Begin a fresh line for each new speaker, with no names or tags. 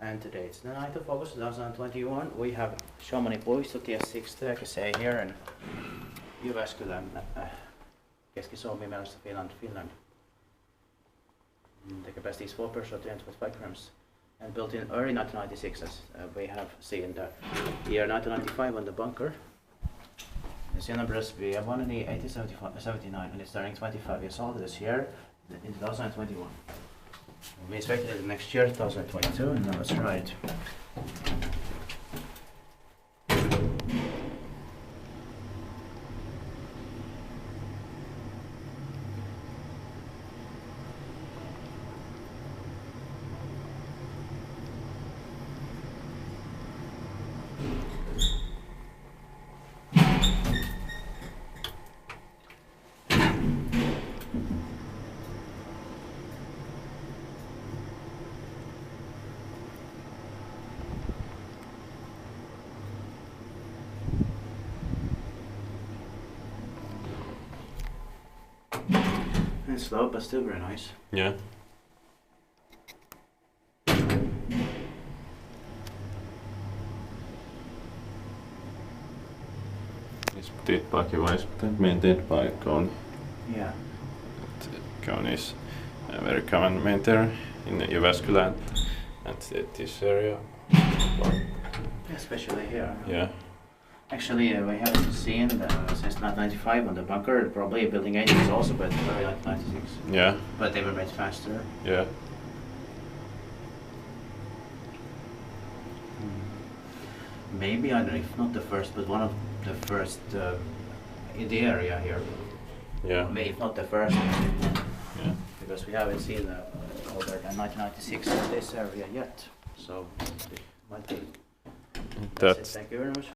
And today it's the 9th of August 2021. We have Schaumanin puistotie 6 here in Jyväskylä, Keski-Suomi, Finland. The capacity is 4 puistotie and 25 grams. And built in early 1996, as we have seen the year 1995 on the bunker. The serial number is V18079 and it's turning 25 years old this year in 2021. We expect it next year, 2022, and now let's try it. It's slow, but still very nice.
Yeah. Is device maintained by Cone.
Yeah.
Cone is a very common maintainer in Jyväskylä and this area.
Especially here.
Yeah.
Actually, we haven't seen since 1995 on the bunker. Probably building 8 is also, but early 1996.
Yeah.
But they were made faster.
Yeah.
Maybe, I don't know, if not the first, but one of the first in the area here.
Yeah.
Maybe if not the first.
Yeah.
Because we haven't seen older than 1996 in this area yet. So it might be.
That's
Thank you very much.